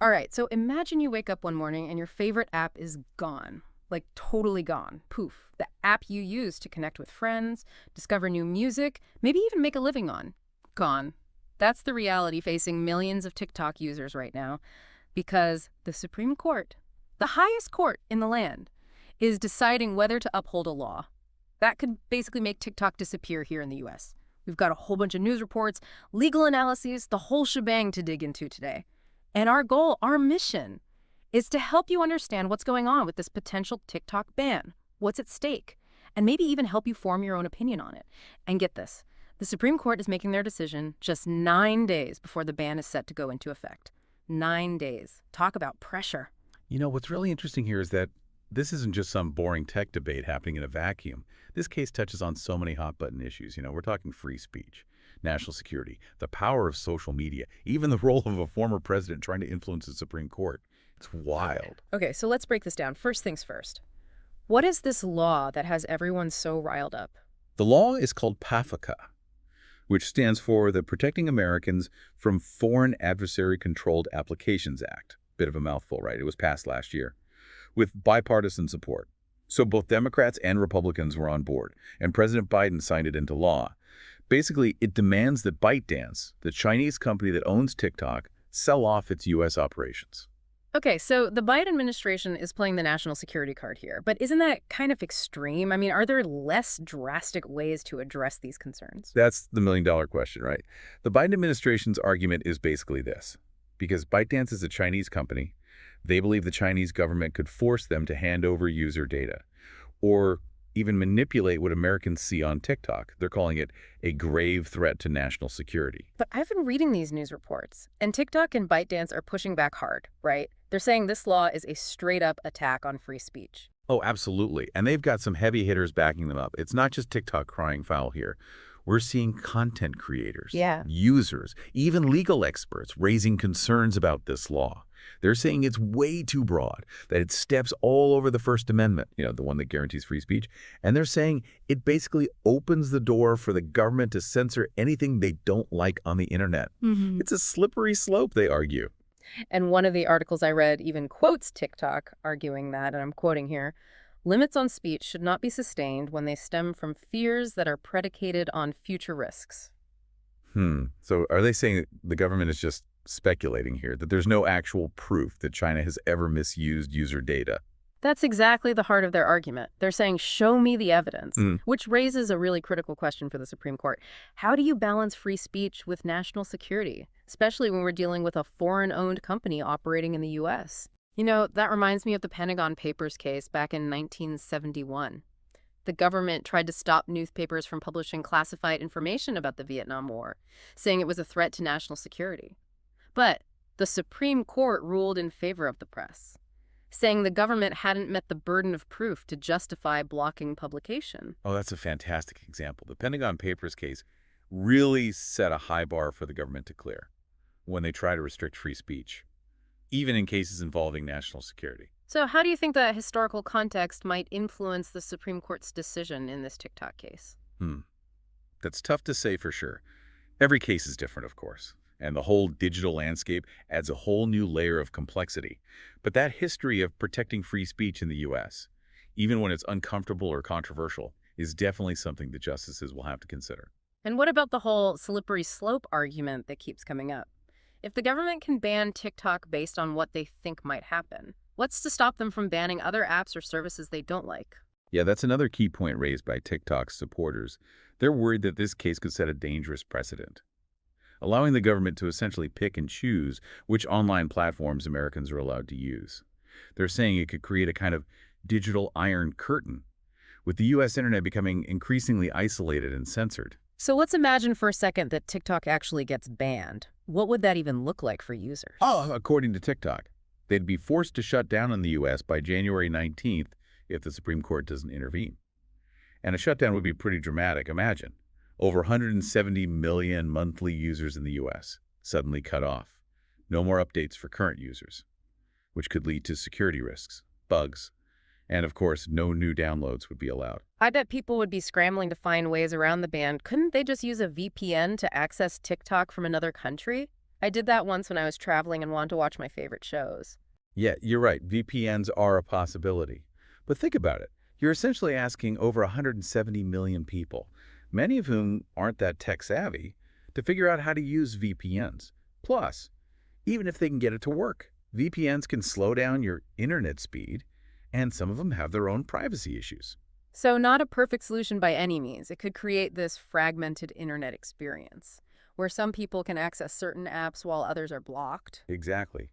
All right, so imagine you wake up one morning and your favorite app is gone. Like totally gone. Poof. The app you use to connect with friends, discover new music, maybe even make a living on. Gone. That's the reality facing millions of TikTok users right now because the Supreme Court, the highest court in the land, is deciding whether to uphold a law. That could basically make TikTok disappear here in the US. We've got a whole bunch of news reports, legal analyses, the whole shebang to dig into today. And our goal, our mission, is to help you understand what's going on with this potential TikTok ban, what's at stake, and maybe even help you form your own opinion on it. And get this, the Supreme Court is making their decision just 9 days before the ban is set to go into effect. 9 days. Talk about pressure. What's really interesting here is that this isn't just some boring tech debate happening in a vacuum. This case touches on so many hot-button issues. We're talking free speech, national security, the power of social media, even the role of a former president trying to influence the Supreme Court. It's wild. Okay, so let's break this down. First things first. What is this law that has everyone so riled up? The law is called PAFACA, which stands for the Protecting Americans from Foreign Adversary-Controlled Applications Act. Bit of a mouthful, right? It was passed last year with bipartisan support. So both Democrats and Republicans were on board, and President Biden signed it into law. Basically, it demands that ByteDance, the Chinese company that owns TikTok, sell off its U.S. operations. Okay, so the Biden administration is playing the national security card here, but isn't that kind of extreme? I mean, are there less drastic ways to address these concerns? That's the million-dollar question, right? The Biden administration's argument is basically this. Because ByteDance is a Chinese company, they believe the Chinese government could force them to hand over user data or even manipulate what Americans see on TikTok. They're calling it a grave threat to national security. But I've been reading these news reports, and TikTok and ByteDance are pushing back hard, right? They're saying this law is a straight-up attack on free speech. Oh, absolutely. And they've got some heavy hitters backing them up. It's not just TikTok crying foul here. We're seeing content creators, users, even legal experts raising concerns about this law. They're saying it's way too broad, that it steps all over the First Amendment, the one that guarantees free speech. And they're saying it basically opens the door for the government to censor anything they don't like on the internet. It's a slippery slope, they argue. And one of the articles I read even quotes TikTok arguing that, and I'm quoting here, limits on speech should not be sustained when they stem from fears that are predicated on future risks. So are they saying the government is just speculating here, that there's no actual proof that China has ever misused user data? That's exactly the heart of their argument. They're saying, show me the evidence, which raises a really critical question for the Supreme Court. How do you balance free speech with national security, especially when we're dealing with a foreign-owned company operating in the U.S.? That reminds me of the Pentagon Papers case back in 1971. The government tried to stop newspapers from publishing classified information about the Vietnam War, saying it was a threat to national security. But the Supreme Court ruled in favor of the press, saying the government hadn't met the burden of proof to justify blocking publication. Oh, that's a fantastic example. The Pentagon Papers case really set a high bar for the government to clear when they try to restrict free speech, even in cases involving national security. So how do you think the historical context might influence the Supreme Court's decision in this TikTok case? That's tough to say for sure. Every case is different, of course, and the whole digital landscape adds a whole new layer of complexity. But that history of protecting free speech in the U.S., even when it's uncomfortable or controversial, is definitely something that justices will have to consider. And what about the whole slippery slope argument that keeps coming up? If the government can ban TikTok based on what they think might happen, what's to stop them from banning other apps or services they don't like? Yeah, that's another key point raised by TikTok's supporters. They're worried that this case could set a dangerous precedent, allowing the government to essentially pick and choose which online platforms Americans are allowed to use. They're saying it could create a kind of digital iron curtain, with the U.S. internet becoming increasingly isolated and censored. So let's imagine for a second that TikTok actually gets banned. What would that even look like for users? According to TikTok, they'd be forced to shut down in the U.S. by January 19th if the Supreme Court doesn't intervene. And a shutdown would be pretty dramatic. Imagine, over 170 million monthly users in the U.S. suddenly cut off. No more updates for current users, which could lead to security risks, bugs, and of course, no new downloads would be allowed. I bet people would be scrambling to find ways around the ban. Couldn't they just use a VPN to access TikTok from another country? I did that once when I was traveling and wanted to watch my favorite shows. Yeah, you're right. VPNs are a possibility. But think about it. You're essentially asking over 170 million people, many of whom aren't that tech savvy, to figure out how to use VPNs. Plus, even if they can get it to work, VPNs can slow down your internet speed, and some of them have their own privacy issues. So not a perfect solution by any means. It could create this fragmented internet experience, where some people can access certain apps while others are blocked. Exactly.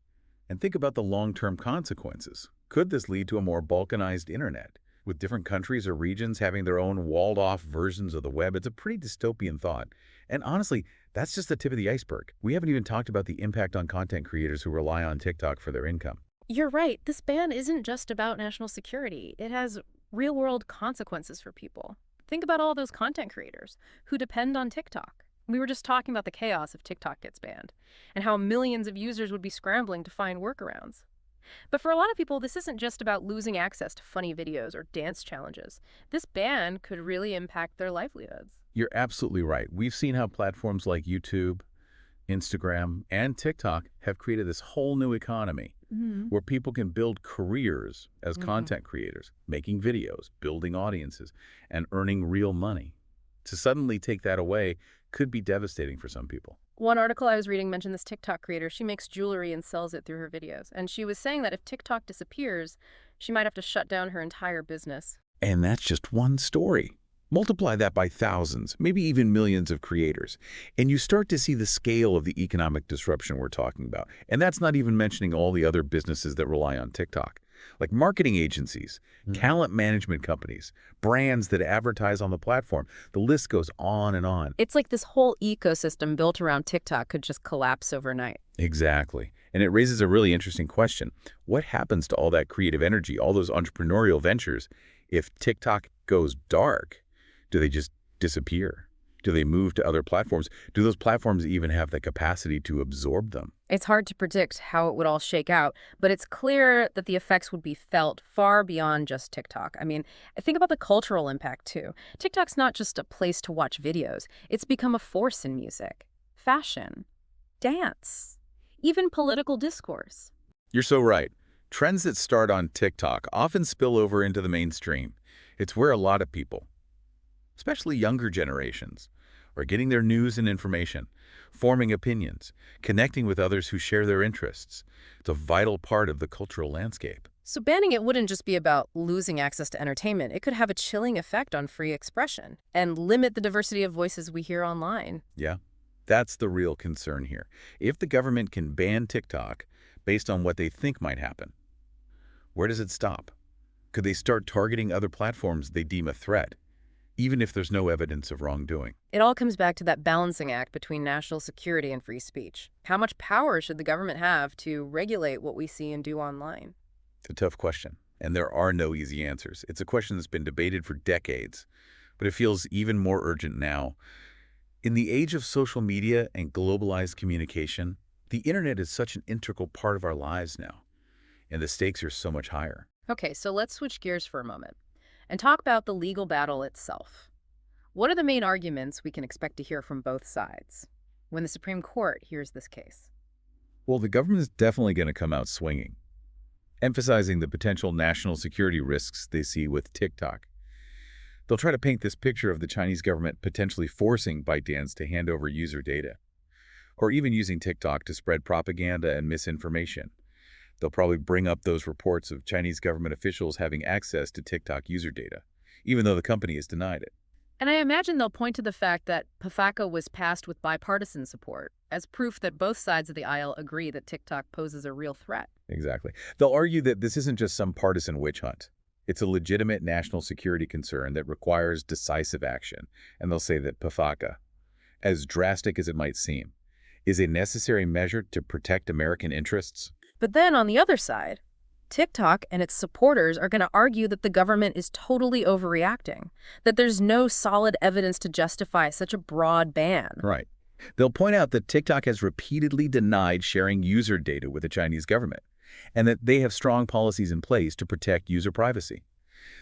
And think about the long-term consequences. Could this lead to a more balkanized internet, with different countries or regions having their own walled-off versions of the web? It's a pretty dystopian thought. And honestly, that's just the tip of the iceberg. We haven't even talked about the impact on content creators who rely on TikTok for their income. You're right. This ban isn't just about national security. It has real-world consequences for people. Think about all those content creators who depend on TikTok. We were just talking about the chaos if TikTok gets banned and how millions of users would be scrambling to find workarounds. But for a lot of people, this isn't just about losing access to funny videos or dance challenges. This ban could really impact their livelihoods. You're absolutely right. We've seen how platforms like YouTube, Instagram, and TikTok have created this whole new economy where people can build careers as content creators, making videos, building audiences, and earning real money. To suddenly take that away could be devastating for some people. One article I was reading mentioned this TikTok creator. She makes jewelry and sells it through her videos. And she was saying that if TikTok disappears, she might have to shut down her entire business. And that's just one story. Multiply that by thousands, maybe even millions of creators, and you start to see the scale of the economic disruption we're talking about. And that's not even mentioning all the other businesses that rely on TikTok, like marketing agencies, talent management companies, brands that advertise on the platform. The list goes on and on. It's like this whole ecosystem built around TikTok could just collapse overnight. Exactly. And it raises a really interesting question. What happens to all that creative energy, all those entrepreneurial ventures, if TikTok goes dark? Do they just disappear? Do they move to other platforms? Do those platforms even have the capacity to absorb them? It's hard to predict how it would all shake out, but it's clear that the effects would be felt far beyond just TikTok. I mean, think about the cultural impact, too. TikTok's not just a place to watch videos. It's become a force in music, fashion, dance, even political discourse. You're so right. Trends that start on TikTok often spill over into the mainstream. It's where a lot of people, especially younger generations, are getting their news and information, forming opinions, connecting with others who share their interests. It's a vital part of the cultural landscape. So banning it wouldn't just be about losing access to entertainment. It could have a chilling effect on free expression and limit the diversity of voices we hear online. Yeah, that's the real concern here. If the government can ban TikTok based on what they think might happen, where does it stop? Could they start targeting other platforms they deem a threat, even if there's no evidence of wrongdoing? It all comes back to that balancing act between national security and free speech. How much power should the government have to regulate what we see and do online? It's a tough question, and there are no easy answers. It's a question that's been debated for decades, but it feels even more urgent now. In the age of social media and globalized communication, the internet is such an integral part of our lives now, and the stakes are so much higher. Okay, so let's switch gears for a moment and talk about the legal battle itself. What are the main arguments we can expect to hear from both sides when the Supreme Court hears this case? Well, the government is definitely going to come out swinging, emphasizing the potential national security risks they see with TikTok. They'll try to paint this picture of the Chinese government potentially forcing ByteDance to hand over user data, or even using TikTok to spread propaganda and misinformation. They'll probably bring up those reports of Chinese government officials having access to TikTok user data, even though the company has denied it. And I imagine they'll point to the fact that PFACA was passed with bipartisan support as proof that both sides of the aisle agree that TikTok poses a real threat. Exactly. They'll argue that this isn't just some partisan witch hunt. It's a legitimate national security concern that requires decisive action. And they'll say that PFACA, as drastic as it might seem, is a necessary measure to protect American interests. But then on the other side, TikTok and its supporters are going to argue that the government is totally overreacting, that there's no solid evidence to justify such a broad ban. Right. They'll point out that TikTok has repeatedly denied sharing user data with the Chinese government, and that they have strong policies in place to protect user privacy.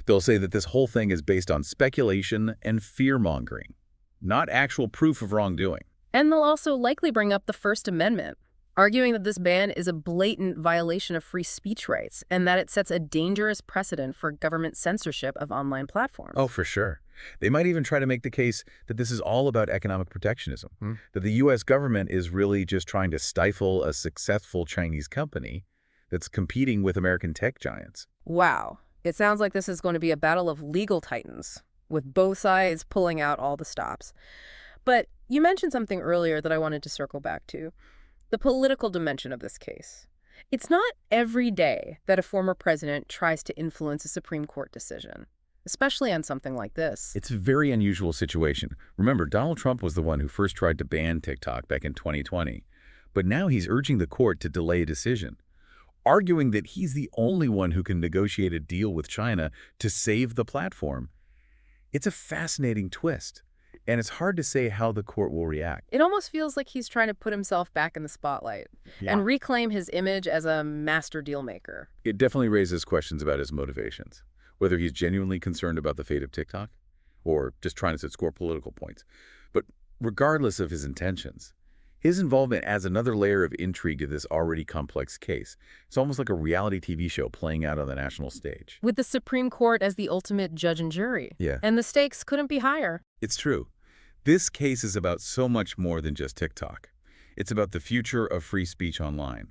They'll say that this whole thing is based on speculation and fear-mongering, not actual proof of wrongdoing. And they'll also likely bring up the First Amendment, arguing that this ban is a blatant violation of free speech rights and that it sets a dangerous precedent for government censorship of online Oh, platforms. for sure. They might even try to make the case that this is all about economic protectionism, that the U.S. government is really just trying to stifle a successful Chinese company that's competing with American tech giants. Wow. It sounds like this is going to be a battle of legal titans, with both sides pulling out all the stops. But you mentioned something earlier that I wanted to circle back to, the political dimension of this case. It's not every day that a former president tries to influence a Supreme Court decision, especially on something like this. It's a very unusual situation. Remember, Donald Trump was the one who first tried to ban TikTok back in 2020. But now he's urging the court to delay a decision, arguing that he's the only one who can negotiate a deal with China to save the platform. It's a fascinating twist, and it's hard to say how the court will react. It almost feels like he's trying to put himself back in the spotlight and reclaim his image as a master deal maker. It definitely raises questions about his motivations, whether he's genuinely concerned about the fate of TikTok or just trying to score political points. But regardless of his intentions, his involvement adds another layer of intrigue to this already complex case. It's almost like a reality TV show playing out on the national stage. With the Supreme Court as the ultimate judge and jury. Yeah. And the stakes couldn't be higher. It's true. This case is about so much more than just TikTok. It's about the future of free speech online,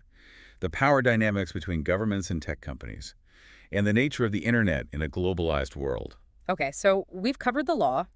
the power dynamics between governments and tech companies, and the nature of the internet in a globalized world. Okay, so we've covered the law,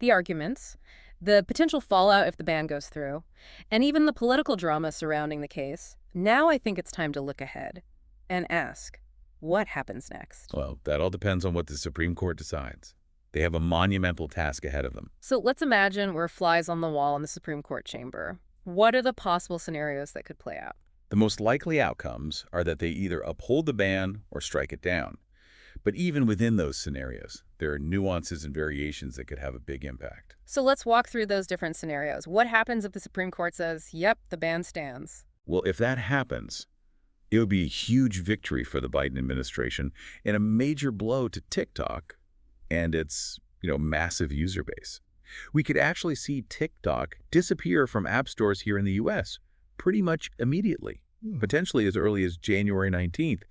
the arguments, the potential fallout if the ban goes through, and even the political drama surrounding the case. Now I think it's time to look ahead and ask, what happens next? Well, that all depends on what the Supreme Court decides. They have a monumental task ahead of them. So let's imagine we're flies on the wall in the Supreme Court chamber. What are the possible scenarios that could play out? The most likely outcomes are that they either uphold the ban or strike it down. But even within those scenarios, there are nuances and variations that could have a big impact. So let's walk through those different scenarios. What happens if the Supreme Court says, yep, the ban stands? Well, if that happens, it would be a huge victory for the Biden administration and a major blow to TikTok and its, massive user base. We could actually see TikTok disappear from app stores here in the U.S. pretty much immediately, potentially as early as January 19th.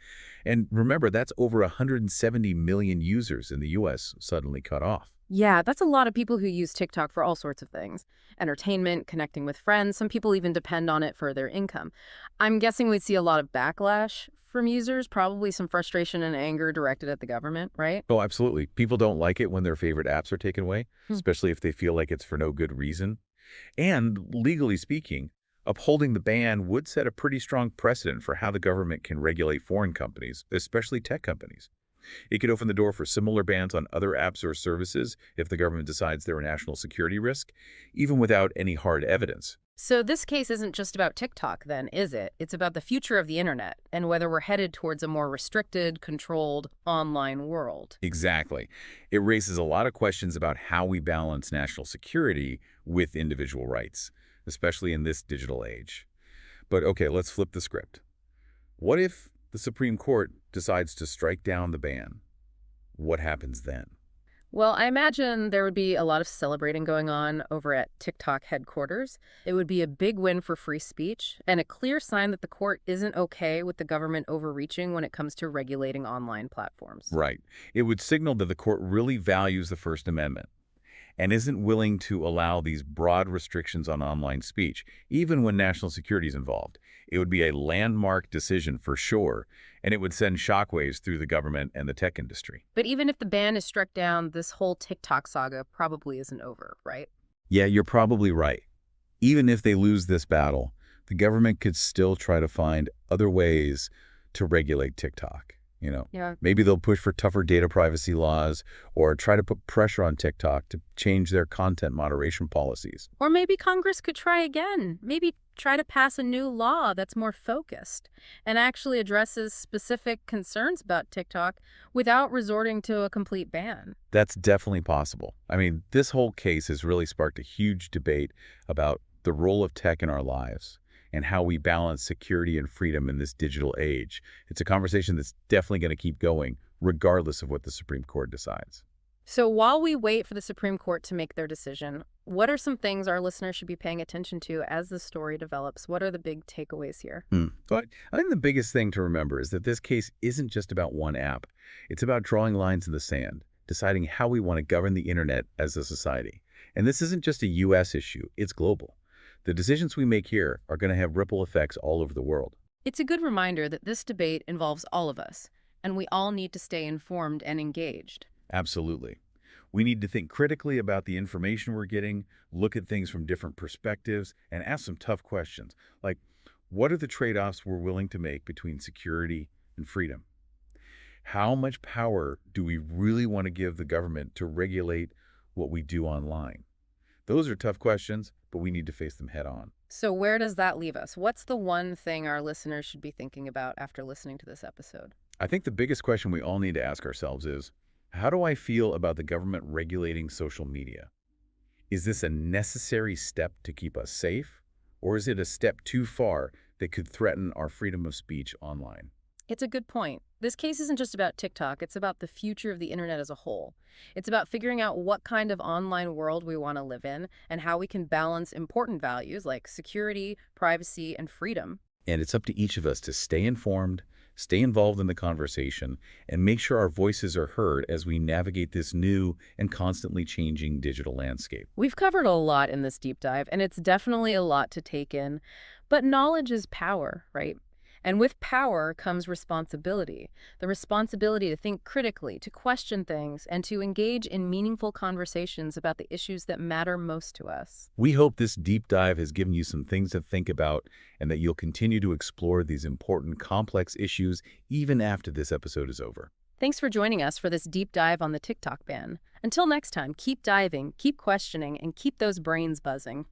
And remember, that's over 170 million users in the U.S. suddenly cut off. Yeah, that's a lot of people who use TikTok for all sorts of things. Entertainment, connecting with friends. Some people even depend on it for their income. I'm guessing we'd see a lot of backlash from users, probably some frustration and anger directed at the government, right? Oh, absolutely. People don't like it when their favorite apps are taken away, especially if they feel like it's for no good reason. And legally speaking, upholding the ban would set a pretty strong precedent for how the government can regulate foreign companies, especially tech companies. It could open the door for similar bans on other apps or services if the government decides they're a national security risk, even without any hard evidence. So this case isn't just about TikTok then, is it? It's about the future of the internet and whether we're headed towards a more restricted, controlled online world. Exactly. It raises a lot of questions about how we balance national security with individual rights, especially in this digital age. But okay, let's flip the script. What if the Supreme Court decides to strike down the ban? What happens then? Well, I imagine there would be a lot of celebrating going on over at TikTok headquarters. It would be a big win for free speech and a clear sign that the court isn't okay with the government overreaching when it comes to regulating online platforms. Right. It would signal that the court really values the First Amendment and isn't willing to allow these broad restrictions on online speech, even when national security is involved. It would be a landmark decision for sure, and it would send shockwaves through the government and the tech industry. But even if the ban is struck down, this whole TikTok saga probably isn't over, right? Yeah, you're probably right. Even if they lose this battle, the government could still try to find other ways to regulate TikTok. Yeah. Maybe they'll push for tougher data privacy laws or try to put pressure on TikTok to change their content moderation policies. Or maybe Congress could try again. Maybe try to pass a new law that's more focused and actually addresses specific concerns about TikTok without resorting to a complete ban. That's definitely possible. I mean, this whole case has really sparked a huge debate about the role of tech in our lives and how we balance security and freedom in this digital age. It's a conversation that's definitely going to keep going, regardless of what the Supreme Court decides. So while we wait for the Supreme Court to make their decision, what are some things our listeners should be paying attention to as the story develops? What are the big takeaways here? But I think the biggest thing to remember is that this case isn't just about one app. It's about drawing lines in the sand, deciding how we want to govern the internet as a society. And this isn't just a U.S. issue, it's global. The decisions we make here are going to have ripple effects all over the world. It's a good reminder that this debate involves all of us, and we all need to stay informed and engaged. Absolutely. We need to think critically about the information we're getting, look at things from different perspectives, and ask some tough questions, like what are the trade-offs we're willing to make between security and freedom? How much power do we really want to give the government to regulate what we do online? Those are tough questions, but we need to face them head on. So where does that leave us? What's the one thing our listeners should be thinking about after listening to this episode? I think the biggest question we all need to ask ourselves is, how do I feel about the government regulating social media? Is this a necessary step to keep us safe, or is it a step too far that could threaten our freedom of speech online? It's a good point. This case isn't just about TikTok, it's about the future of the internet as a whole. It's about figuring out what kind of online world we want to live in and how we can balance important values like security, privacy, and freedom. And it's up to each of us to stay informed, stay involved in the conversation, and make sure our voices are heard as we navigate this new and constantly changing digital landscape. We've covered a lot in this deep dive, and it's definitely a lot to take in. But knowledge is power, right? And with power comes responsibility. The responsibility to think critically, to question things, and to engage in meaningful conversations about the issues that matter most to us. We hope this deep dive has given you some things to think about and that you'll continue to explore these important, complex issues even after this episode is over. Thanks for joining us for this deep dive on the TikTok ban. Until next time, keep diving, keep questioning, and keep those brains buzzing.